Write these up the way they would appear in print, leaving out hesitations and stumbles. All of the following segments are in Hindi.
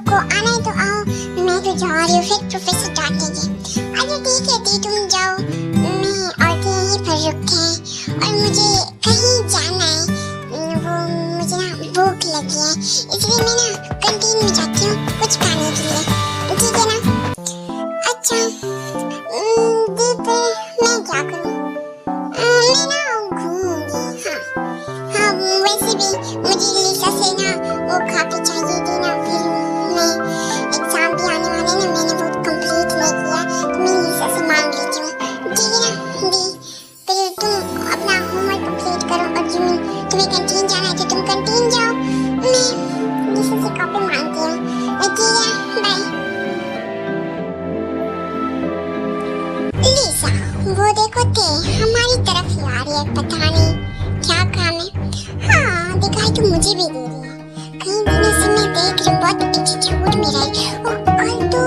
रुको, आना है तो आओ, मैं तो जा रही हूँ, फिर प्रोफेसर डांटेंगे। अच्छा ठीक है दी, तुम जाओ, मैं और दी यहीं पर रुके हैं और मुझे कहीं जाना है। वो मुझे ना भूख लगी है, इसलिए मैं ना कैंटीन में जाती हूँ कुछ खाने के लिए, ठीक है ना? अच्छा दी, पर मैं क्या करूँ? मैं ना घूमूंगी। हाँ वैसे भी मुझे लिसा से ना वो कॉपी चाहिए थी ना, फिर मैं एग्जाम भी आने वाला है ना, मैंने वो कंप्लीट नहीं किया तो मैं लिसा से मांग लेती हूँ, ठीक है ना दी? फिर तुम अपना होमवर्क कंप्लीट करो और तुम्हें कैंटीन जाना है तो तुम कैंटीन जाओ, मैं लिसा से कॉपी मांगती हूँ, ठीक है? बाय। लिसा वो देखो थे हमारी तरफ ही आ रही है, पता नहीं क्या काम है। हाँ दिखाई तो मुझे भी दे रही है, कई दिनों से मैं देख रही हूँ बहुत एटीट्यूड में रही, और कल तो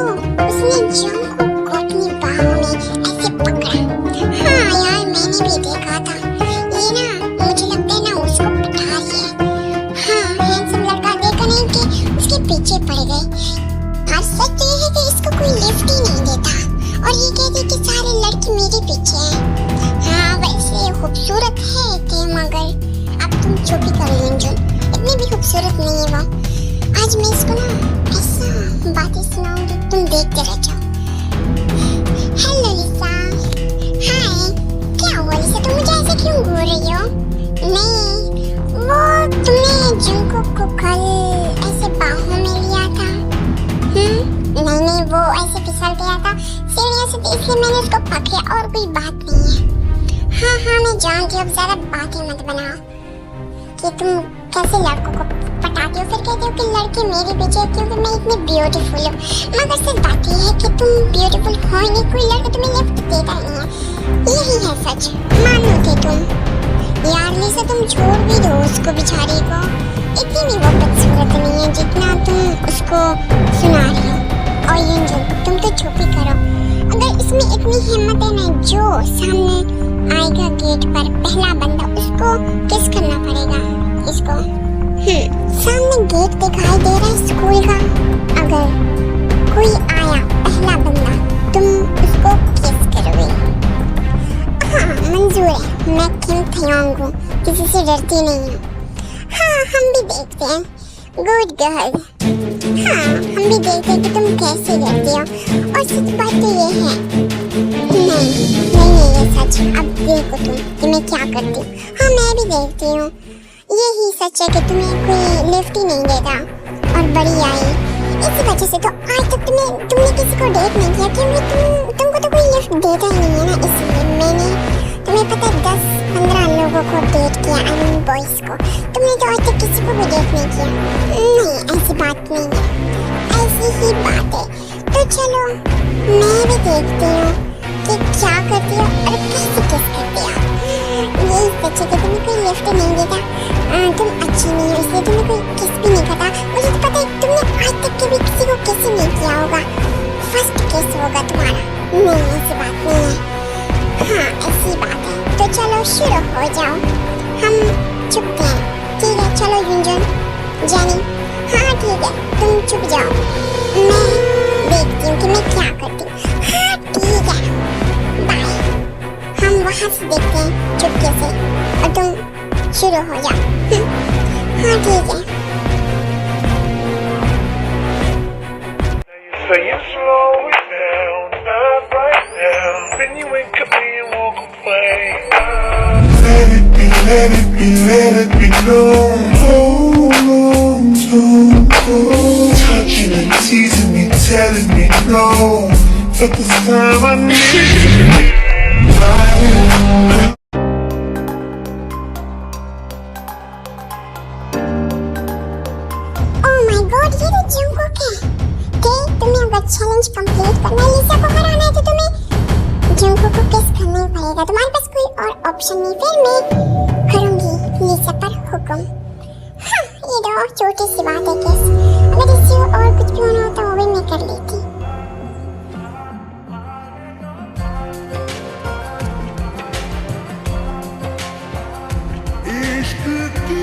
उसने जंग को अपनी बाहों में ऐसे पकड़ा। हाँ यार मैंने भी देखा था, ये ना मुझे लगता है ना उसको पटा रही है। हाँ हैंडसम लड़का देखा नहीं कि उसके पीछे पड़ गए। और सच तो ये है कि इसको कोई लिफ्ट ही नहीं देता और ये कहती कि सारे लड़के मेरे पीछे हैं। हाँ वैसे खूबसूरत है थे, मगर अब तुम चुप ही कर लो, इतनी भी खूबसूरत नहीं है वो। आज मैं इसको ना ऐसा बातें सुनाऊंगी, तुम देखते रह जाओ। हेलो लिसा। हाय, क्या हुआ लिसा, तुम मुझे ऐसे क्यों घूर रही हो? नहीं वो तुमने जंगकुक को कल ऐसे बाहों में लिया था। नहीं वो ऐसे फिसल गया था सीढ़ियों से, इसलिए मैंने उसको पकड़ा और कोई बात नहीं है। हाँ मैं जानती हूँ, अब ज़्यादा बातें मत बनाओ कि तुम कैसे लड़कों को पटाती हो, फिर कहते हो कि लड़के मेरे पीछे है क्योंकि मैं इतनी ब्यूटीफुल हूँ। मगर सच बात यह है कि तुम ब्यूटीफुल हो ही नहीं, कोई लड़का तुम्हें लिफ्ट देता ही नहीं है, यही है सच, मानो थे तुम। यार लिसा तुम छोड़ भी दो उसको बेचारी को, इतनी भी वो बदसूरत नहीं है जितना तुम उसको सुना रही हो। और युंजुन तुम तो चुप ही करो, अगर इसमें इतनी हिम्मत है ना, जो सामने आएगा गेट पर पहला बंदा उसको किस करना पड़ेगा इसको। सामने गेट दिखाई दे रहा है स्कूल का, अगर कोई आया पहला बंदा तुम उसको किस करोगे? हाँ मंजूर है, मैं किम थयांग हूँ, किसी से डरती नहीं हूँ। हाँ हम भी देखते हैं, गुड गर्ल। हाँ हम भी देखते हैं कि तुम कैसे करती हो, और सच बात तो ये है। नहीं ये सच, अब देखो तुम कि मैं क्या करती हूँ। हाँ मैं भी देखती हूँ, यही सच है कि तुम्हें कोई लिफ्ट ही नहीं देता और बड़ी आई, इसी वजह से तो आज तक तुमने किसी को डेट नहीं किया, क्योंकि तुमको तो कोई लिफ्ट देता ही नहीं है ना, इसलिए मैंने तुम्हें पता 10-15 लोगों को डेट किया, आई मीन बॉयज को। तुमने तो आज तक किसी को भी डेट नहीं किया। नहीं ऐसी बात नहीं है, ऐसी ही बात है। तो चलो मैं भी देखती हूँ कि क्या करती हो और कैसे किस करती हो। यही सच है कि तुम्हें कोई लिफ्ट नहीं देता, तुम अच्छी नहीं हो इसलिए तुम्हें कोई किस भी नहीं करता। मुझे तो पता है तुमने आज तक कभी किसी को किस नहीं किया होगा, फर्स्ट किस होगा तुम्हारा। नहीं ऐसी बात नहीं है, हाँ ऐसी बात है। तो चलो शुरू हो जाओ, हम चुपते हैं, ठीक है? चलो युंजुन, जेनी, हाँ ठीक है तुम चुप जाओ, मैं देखती हूँ कि मैं क्या करती हूँ। हाँ ठीक है बाय। हम वहाँ से देखते हैं चुपके से और तुम शुरू हो जाओ। हाँ ठीक है। So you slow it down, not right now. Then you wake up and you won't complain. Let it be, let it be, let it be known. Hold on, don't go. Touching and teasing me, telling me no. But this time I need you. Challenge complete करना है, लिसा को हराना है, तो तुम्हें जंगकुक को किस करना ही पड़ेगा, तुम्हारे पास कोई और ऑप्शन नहीं। फिर मैं करूंगी लिसा पर हुक्म। हाँ ये तो छोटी सी बात है किस, अगर इससे और कुछ भी होना होता वो भी मैं कर लेती। इश्क की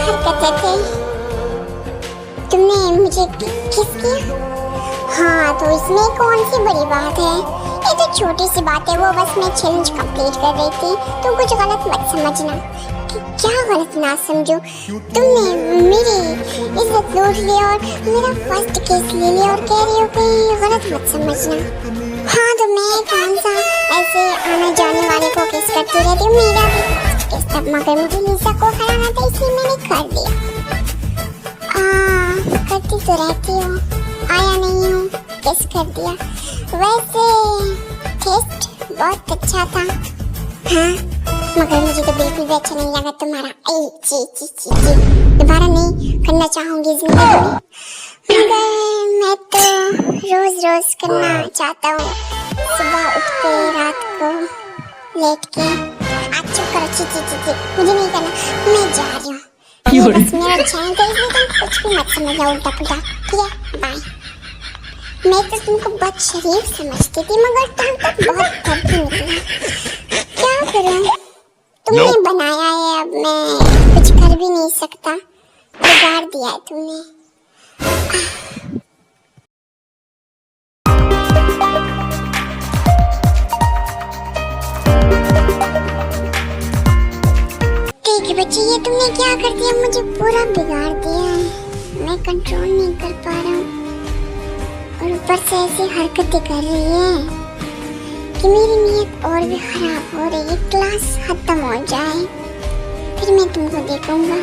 हरकतें थे। तुमने मुझे किस किया? हाँ, तो इसमें कौन सी बड़ी बात है? ये तो छोटी सी बात है, वो बस मैं चैलेंज कंप्लीट कर रही थी। तुम कुछ गलत मत समझना। क्या गलत ना समझो? तुमने मेरी इज्जत लूट ली और मेरा फर्स्ट केस ले लिया और कह रही हो कि गलत मत समझना। हाँ, तो मैं कौन सा ऐसे आने जाने वाले को किस करती रहती हूँ? मेरा भी फर्स्ट केस था, मगर मुझे लिसा को हराना था इसलिए मैंने कर दिया। करती तो रहती हो, आया नहीं हूँ, किस कर दिया। वैसे टेस्ट बहुत अच्छा था। हाँ, मगर मुझे तो बिल्कुल भी अच्छा नहीं लगा तुम्हारा। ची दोबारा नहीं करना चाहूंगी जिंदगी में। मगर मैं तो रोज रोज करना चाहता हूँ, सुबह उठ के रात को लेट के। आज चुप करो, ची मुझे नहीं करना, मैं जा रही हूँ। बस मेरा चैनल तो इसलिए तुम कुछ भी मत समझना उल्टा पुल्टा, ठीक है? बाय। मैं तो तुमको बहुत शरीफ समझती थी, मगर तुम तो बहुत फर्जी निकला। क्या करूं? तुमने बनाया है, अब मैं कुछ कर भी नहीं सकता। बिगाड़ दिया है तुमने। ठीक है बच्चे, ये तुमने क्या कर दिया? मुझे पूरा बिगाड़ दिया। मैं कंट्रोल नहीं कर पा रहा हूँ और ऊपर से ऐसी हरकतें कर रही है कि मेरी नीयत और भी खराब हो रही है। क्लास खत्म हो जाए फिर मैं तुमको देखूंगा।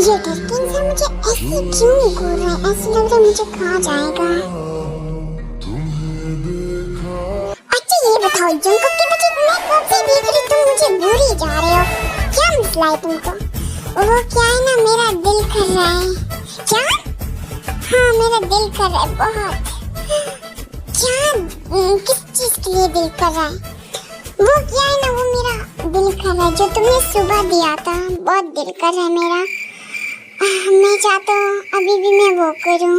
ये डरते इंसान मुझे ऐसे क्यों नहीं घूर रहा है? ऐसे लग रहा है मुझे खा जाएगा। अच्छा ये बताओ, जंगकुक के बच्चे मैं कब से देख रही, तुम मुझे घूर ही जा रहे हो। क्या मसला है तुमको? वो क्या है ना, मेरा दिल कर रहा है। क्या? हाँ, मेरा दिल कर रहा है बहुत। क्या? किस चीज के लिए दिल कर रहा है? वो क्या है ना, वो मेरा दिल कर रहा है जो तुमने सुबह दिया था, बहुत दिल कर रहा है मेरा। मैं चाहता हूँ अभी भी मैं वो करूँ।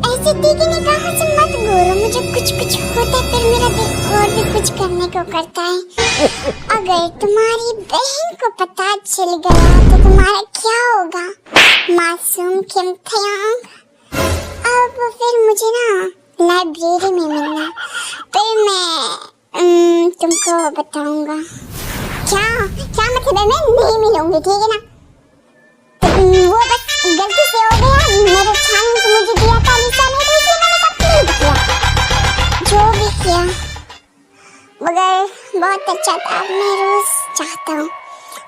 ऐसे तीखी निगाहों से मत घूरो, मुझे कुछ होता है फिर मेरा दिल और भी कुछ करने को करता है। अगर तुम्हारी बहन को पता चल गया तो तुम्हारा क्या होगा? मासूम किमथियांग, अब फिर मुझे ना लाइब्रेरी में मिलना, फिर मैं तुमको बताऊंगा। क्या मतलब है? मैं नहीं मिलूंगी, ठीक है ना? वो बस गलती से हो गया, मेरे चैलेंज मुझे दिया था लिसा ने, तो इसलिए मैंने कंप्लीट किया जो भी किया। मगर बहुत अच्छा था, मैं रोज चाहता हूँ।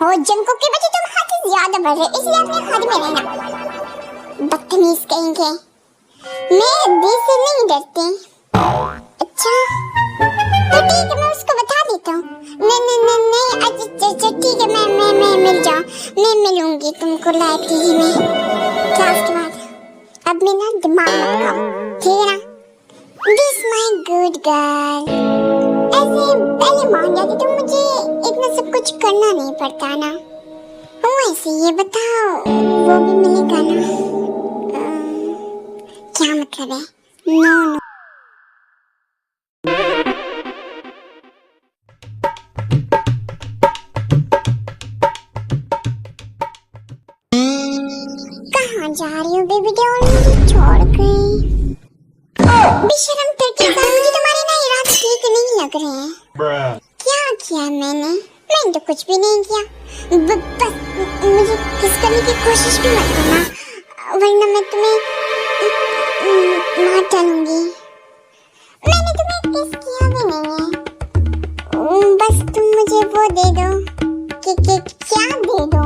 वो जंगकुक के बच्चे तुम हद से ज्यादा बढ़ रहे, इसलिए अपने हद में रहना। बदतमीज कहेंगे। मैं दिल से नहीं डरती। अच्छा तो ठीक है, मैं उसको बता देता हूँ। नहीं, अच्छा ठीक है, मैं मिल जाऊँ, मैं मिलूंगी तुमको लाइब्रेरी में क्लास के बाद। अब मेरा दिमाग मत खाओ, ठीक है ना? This my good girl. ऐसे पहले मान जाती तो मुझे इतना सब कुछ करना नहीं पड़ता ना। वैसे ये बताओ, वो भी मिलेगा ना? क्या मतलब है? नो जा रही हूँ बेबी डॉल, मुझे छोड़ गई। बेशरम तुर्की का, मुझे तुम्हारे ना इरादे ठीक नहीं लग रहे हैं। क्या किया मैंने तो कुछ भी नहीं किया। बस मुझे किस करने की कोशिश भी मत करना, वरना मैं तुम्हें मार डालूंगी। मैंने तुम्हें किस किया भी नहीं है, बस तुम मुझे वो दे दो। क्या दे दो?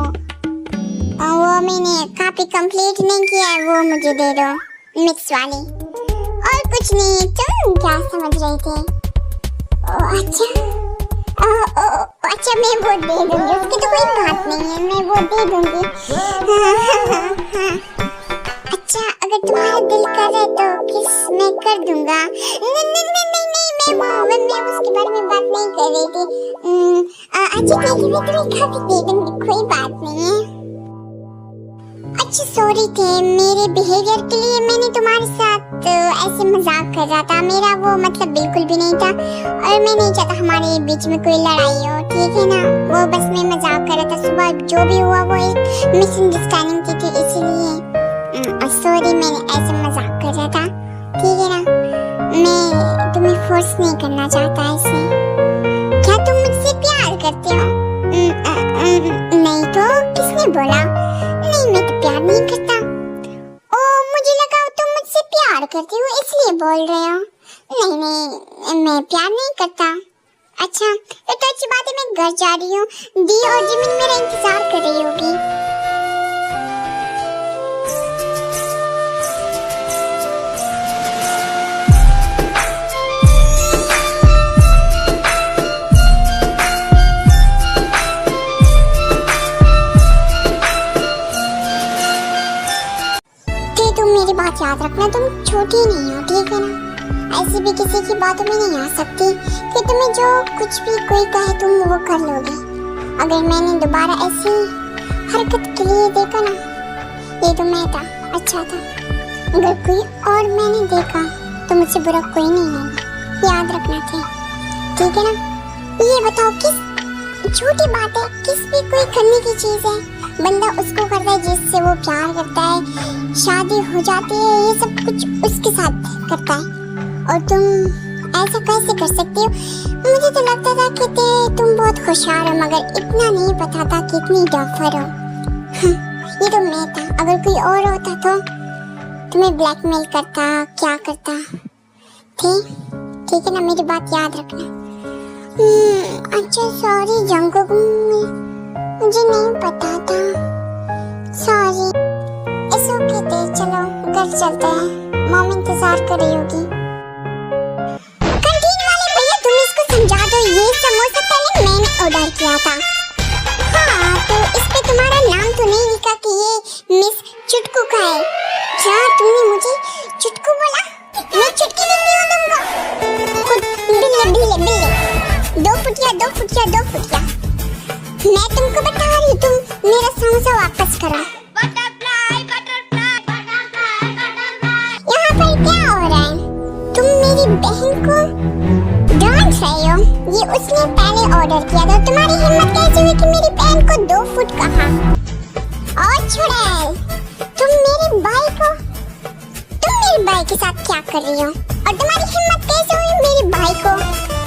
वो मैंने काफी कंप्लीट नहीं किया है, वो मुझे दे दो, मिक्स वाली। और कुछ नहीं। तुम क्या समझ रहे थे? अच्छा मैं वो दे दूंगी, उसकी तो कोई बात नहीं है, मैं वो दे दूंगी। अच्छा अगर तुम्हारा दिल करे तो किस मैं कर दूंगा। नहीं, मैं उसके बारे में बात नहीं कर रही थी। अच्छा ठीक है, मैं तुम्हें काफी दे दूंगी, कोई बात नहीं है। अच्छा सॉरी थे मेरे बिहेवियर के लिए, मैंने तुम्हारे साथ ऐसे मजाक कर रहा था, मेरा वो मतलब बिल्कुल भी नहीं था, और मैं नहीं चाहता हमारे बीच में कोई लड़ाई हो, ठीक है ना। वो बस मैं मजाक कर रहा था, सुबह जो भी हुआ वो एक मिसअंडरस्टैंडिंग की थी, इसीलिए सॉरी, मैंने ऐसे मजाक कर रहा था, ठीक है ना। मैं तुम्हें फोर्स नहीं करना चाहता ऐसे। क्या तुम मुझसे प्यार करते हो? नहीं तो किसने बोला? नहीं, मैं तो प्यार नहीं करता। ओ, मुझे लगा तुम मुझसे प्यार करती हो इसलिए बोल रहे हो। नहीं नहीं, मैं प्यार नहीं करता। अच्छा तो अच्छी बात है, मैं घर जा रही हूँ, दी और जिमिन मेरा इंतजार कर रही होगी। मेरी बात याद रखना, तुम छोटी नहीं हो, ठीक है ना। ऐसे भी किसी की बातों में नहीं आ सकती कि तुम्हें जो कुछ भी कोई कहे तुम वो कर लोगे। अगर मैंने दोबारा ऐसी हरकत के लिए देखा ना, ये तो मैं था, अच्छा था। अगर कोई और मैंने देखा तो मुझसे बुरा कोई नहीं होगा, याद रखना ठीक है ना। ये बताओ, किस छोटी बात है, किस भी कोई करने की चीज है, बंदा उसको करता है जिससे वो प्यार करता है, शादी हो जाती है, ये सब कुछ उसके साथ करता है, और तुम ऐसा कैसे कर सकती हो? मुझे तो लगता था कि तुम बहुत होशियार हो, मगर इतना नहीं पता था कि इतनी डफर हो। ये तो मैं था, अगर कोई और होता तो तुम्हें ब्लैकमेल करता, क्या करता। ठीक है ना, मेरी बात याद रखना। अच्छा सॉरी जंगकुक, मुझे नहीं पता था, सॉरी। इट्स ओके थे, चलो घर चलते हैं, मॉम इंतजार कर रही होगी। कैंटीन वाले भैया तुम इसको समझा दो, ये समोसा पहले मैंने ऑर्डर किया था। हाँ तो इस पे तुम्हारा नाम तो नहीं लिखा कि ये मिस चुटकू का है। क्या तुमने मुझे चुटकू बोला? मैं चुटकी नहीं हूँ तुमको। बिल्ले 2 फुटिया। मैं तुमको बता रही हूँ, तुम मेरा समोसा वापस करो। यहाँ पर क्या हो रहा है? तुम मेरी बहन को डांट रहे हो? ये उसने पहले ऑर्डर किया था, तुम्हारी हिम्मत कैसे हुई कि मेरी बहन को 2 फुट कहा? और चुड़ैल, तुम मेरे भाई के साथ क्या कर रही हो? और तुम्हारी हिम्मत कैसे हुई मेरे भाई को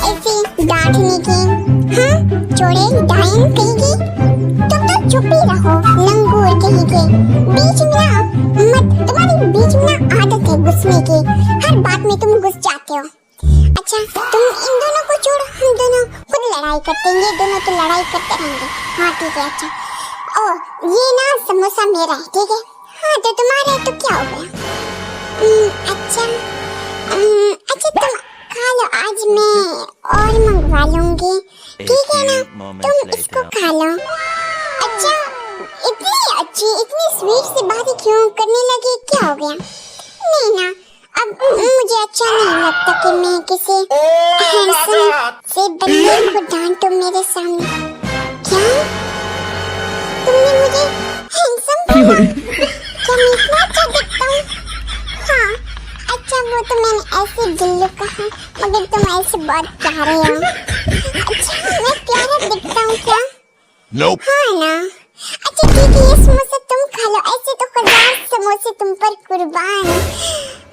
ऐसे डांटने की? हाँ चुड़ैल डायन कहेगी, तुम तो चुप ही रहो, लंगूर कहेगी। बीच में ना मत, तुम्हारी बीच में ना आदत है घुसने की, हर बात में तुम घुस जाते हो। अच्छा तुम इन दोनों को छोड़ो, हम दोनों खुद लड़ाई करते हैं, ये दोनों तो लड़ाई करते रहेंगे। हाँ ठीक है। अच्छा ओ ये ना समोसा मेरा है, ठीक है। हाँ तो तुम्हारा है तो क्या हो गया? अच्छा तुम खा लो, आज मैं और मंगवा लूंगी, ठीक है ना। तुम इसको खा लो। अच्छा इतनी अच्छी इतनी स्वीट सी बातें क्यों करने लगी, क्या हो गया? नहीं ना, अब मुझे अच्छा नहीं लगता कि मैं किसी हैंडसम से बंदे को डांटूं मेरे सामने। क्या तुमने मुझे हैंडसम बोला? क्या मैं इतना अच्छा दिखता हूँ? हाँ अच्छा वो तो मैंने ऐसे दिल्लू कहा, मगर तुम ऐसे बहुत प्यारे हो। अच्छा मैं प्यारा दिखता हूँ क्या? Nope. हाँ ना। अच्छा ठीक है, ये समोसा तुम खा लो, ऐसे तो 1000 समोसे तुम पर कुर्बान।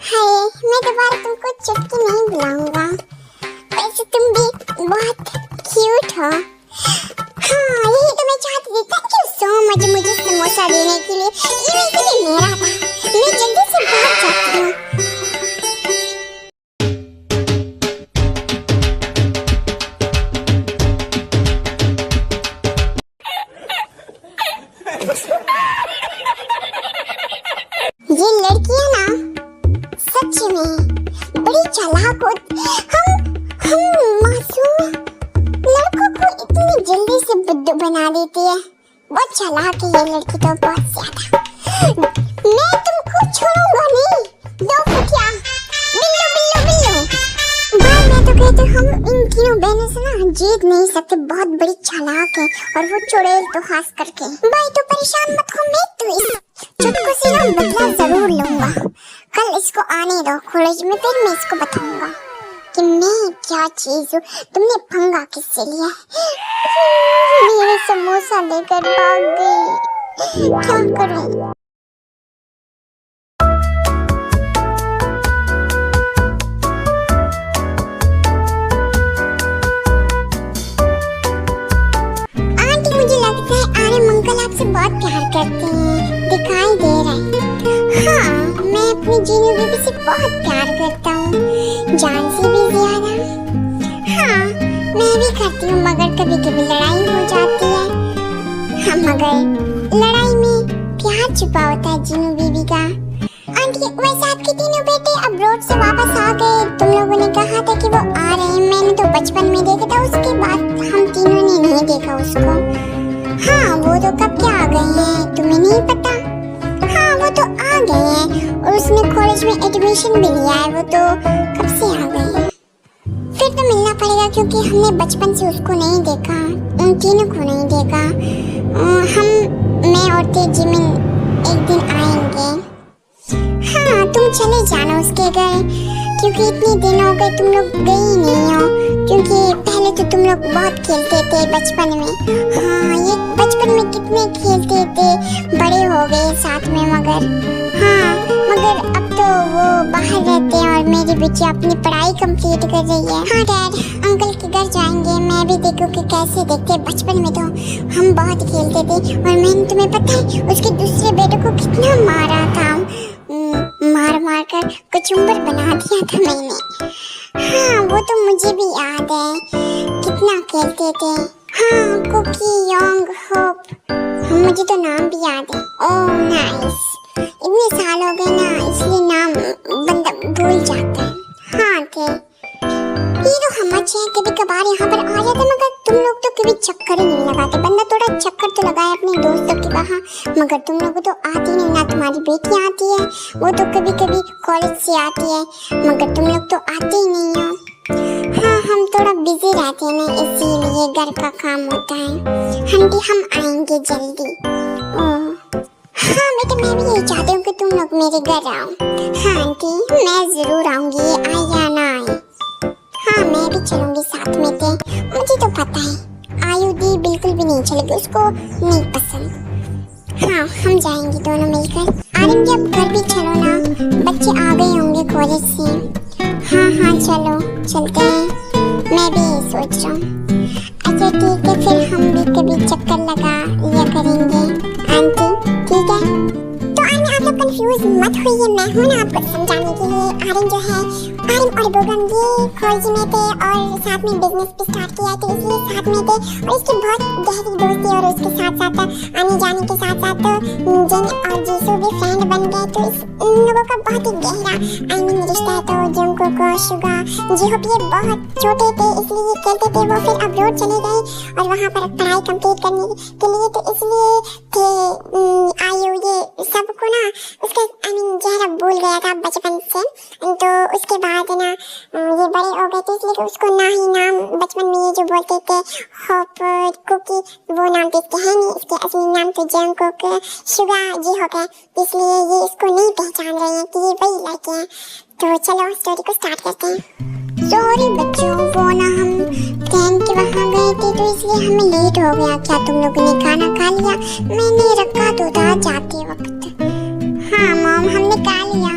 हाय मैं दोबारा तुमको चुटकी नहीं बुलाऊंगा, वैसे तुम भी बहुत क्यूट हो। हाँ यही तो मैं चाहती थी, थैंक यू सो मच मुझे समोसा देने के लिए, ये वैसे भी मेरा था, मैं जल्दी से भाग जाती हूँ। ये लड़कियां ना सच में बड़ी चालाक होती, हम मासूम लड़कों को इतनी जल्दी से बुद्धू बना देती है। बहुत चालाक है ये लड़की तो, बहुत ज्यादा। मैं तुमको छोड़ूंगा नहीं, 2 फुटिया बिल्लू। भाई मैं तो कहती हम इन तीनों बहनों से ना जीत नहीं सकते, बहुत बड़ी चालाक है, और वो चुड़ैल तो खास करके। भाई तो परेशान मत हो, मैं तो इस चुटकू से ना बदला जरूर लूंगा। कल इसको आने दो कॉलेज में, फिर मैं इसको बताऊंगा कि मैं क्या चीज हूँ। तुमने पंगा किससे लिया? मेरे समोसा लेकर भाग गई, क्या करूं? आंटी मुझे लगता है आर्यन अंकल आपसे बहुत प्यार करते हैं, दिखाई दे रहा है। हाँ, मैं अपनी जीनू बेबी से बहुत प्यार करता हूँ, जान से भी ज्यादा। हाँ, मैं भी करती हूँ, मगर कभी कभी लड़ाई हो जाती है। हाँ, मगर लड़ाई में प्यार छुपा होता है जीनू बेबी का। आंटी वैसे आपके तीनों बेटे अब्रॉड से वापस आ गए, तुम लोगों ने कहा था कि वो आ रहे हैं। मैंने तो बचपन में देखा था, उसके बाद हम तीनों ने नहीं देखा उसको। हाँ, वो तो कब के आ गए हैं तुम्हें नहीं पता? हाँ, वो तो आ गए हैं और उसने कॉलेज में एडमिशन भी लिया है, वो तो कब से आ गए हैं। फिर तो मिलना पड़ेगा क्योंकि हमने बचपन से उसको नहीं देखा, उन तीनों को नहीं देखा। मैं और जिमिन एक दिन आएंगे। हाँ, तुम चले जाना उसके घर, क्योंकि इतने दिन हो गए तुम लोग गए ही नहीं हो। क्योंकि पहले तो तुम लोग बहुत खेलते थे बचपन में। हाँ, ये बचपन में कितने खेलते थे, बड़े हो गए साथ में। मगर अब तो वो बाहर रहते हैं और मेरी बिटिया अपनी पढ़ाई कंप्लीट कर रही है। हाँ डैड, अंकल के घर जाएंगे, मैं भी देखूँ कि कैसे देखते। बचपन में तो हम बहुत खेलते थे और मैंने तुम्हें पता है उसके दूसरे बेटे को कितना मारा था, मार कर कचुम्बर बना दिया था मैंने। हाँ, वो तो मुझे भी याद है, कितना खेलते थे। हाँ, कुकी, योंग, होप, मुझे तो नाम भी याद है। ओह नाइस, इतने साल हो गए ना, इसलिए नाम बंदा भूल जाता है। हाँ थे, ये तो हम अच्छे हैं, कभी कभार यहाँ पर आ जाते, मगर तुम लोग तो कभी चक्कर ही नहीं लगाते। बंदा थोड़ा चक्कर तो लगाए अपने दोस्तों के वहाँ, मगर तुम लोग तो आती नहीं। ना तुम्हारी बेटी आती है, वो तो कभी कभी कॉलेज से आती है, मगर तुम लोग तो आते ही नहीं हो। हाँ, हम थोड़ा बिजी रहते हैं ना, इसीलिए घर का काम होता है। आंटी हम आएंगे जल्दी। ओह हाँ बेटा, मैं भी यही चाहती हूँ कि तुम लोग मेरे घर आओ। हाँ आंटी, मैं जरूर आऊंगी, आए या ना आए। हाँ, मैं भी चलूंगी साथ में थे, मुझे तो पता है आयुधी बिल्कुल भी नहीं चलेगी, उसको नहीं पसंद। हाँ, हम जाएंगे दोनों मिलकर। आर्यन जब घर भी चलो ना, बच्चे आ गए होंगे कॉलेज से। हाँ, चलो चलते हैं, मैं भी यही सोच रहा हूँ। अच्छा ठीक है, फिर हम भी कभी चक्कर लगा लिया करेंगे आंटी, ठीक है? तो आर्यन आप लोग कंफ्यूज मत होइए, मैं हूँ ना आपको समझाने के लिए। आर्यन जो है, आर्यन और बोगम ये कॉलेज में थे और साथ में बिजनेस भी स्टार्ट किया, तो इसलिए साथ में थे। और इसकी बहुत गहरी दोस्ती, और उसके साथ साथ आने जाने के साथ साथ जिन और जीसू भी फ्रेंड बन गए। तो इन लोगों का बहुत ही गहरा रिश्ता है। तो जंगकुक और सुगा, जी-होप ये बहुत छोटे थे इसलिए ये खेलते थे। वो फिर अब्रॉड चले गए और वहाँ पर पढ़ाई कंप्लीट करने के लिए, तो इसलिए थे आयु ये सबको ना उसका चेहरा भूल गया था बचपन से। तो उसके बाद ना ये बड़े हो गए थे, इसलिए उसको ना ही नाम बचपन में ये जो बोलते थे होप, कुकी, वो नाम तो इसके है नहीं। इसके असली नाम तो जंगकुक, सुगा, जी-होप है, इसलिए ये इसको नहीं पहचान रहे हैं कि ये वही लड़के हैं। तो चलो स्टोरी को स्टार्ट करते हैं। सॉरी बच्चों, वो ना हम फ्रेंड के वहाँ गए थे, तो इसलिए हमें लेट हो गया। क्या तुम लोगों ने खाना खा लिया? मैंने रखा तो था जाते वक्त। हाँ मॉम, हमने खा लिया।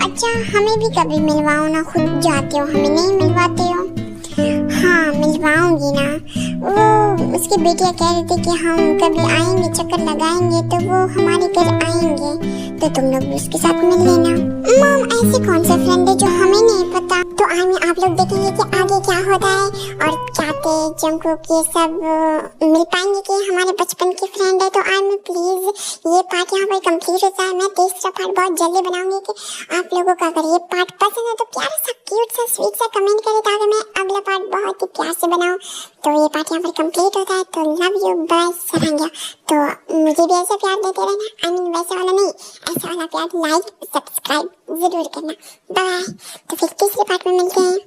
अच्छा, हमें भी कभी मिलवाओ ना, खुद जाते हो हमें नहीं मिलवाते हो। हाँ, मिलवाऊंगी ना। वो उसकी बेटियां कह रही थी कि हम कभी आएंगे, चक्कर लगाएंगे, तो वो हमारे घर आएंगे, तो तुम लोग भी उसके साथ मिल लेना। मॉम, ऐसे कौन से फ्रेंड है जो हमें नहीं पता? तो आगे आप लोग देखेंगे कि आगे क्या होता है और क्या थे जंगकुक ये सब मिल पाएंगे कि हमारे बचपन के फ्रेंड है। तो आई प्लीज ये पार्ट यहाँ पर कंप्लीट होता है। मैं तीसरा पार्ट बहुत जल्दी बनाऊंगी कि आप लोगों को अगर ये पार्ट पसंद है तो प्यारा सा क्यूट सा स्वीट सा कमेंट करें, ताकि मैं अगला पार्ट बहुत ही प्यार से बनाऊं। तो ये पार्ट यहाँ पर कंप्लीट होता है। तो लव यू, बाय, सरांगा। तो मुझे भी ऐसा प्यार देते रहना, वैसा वाला नहीं, ऐसा वाला प्यार। लाइक सब्सक्राइब जरूर करना। बाय। तो फिर तीसरे पार्ट में मिलते हैं।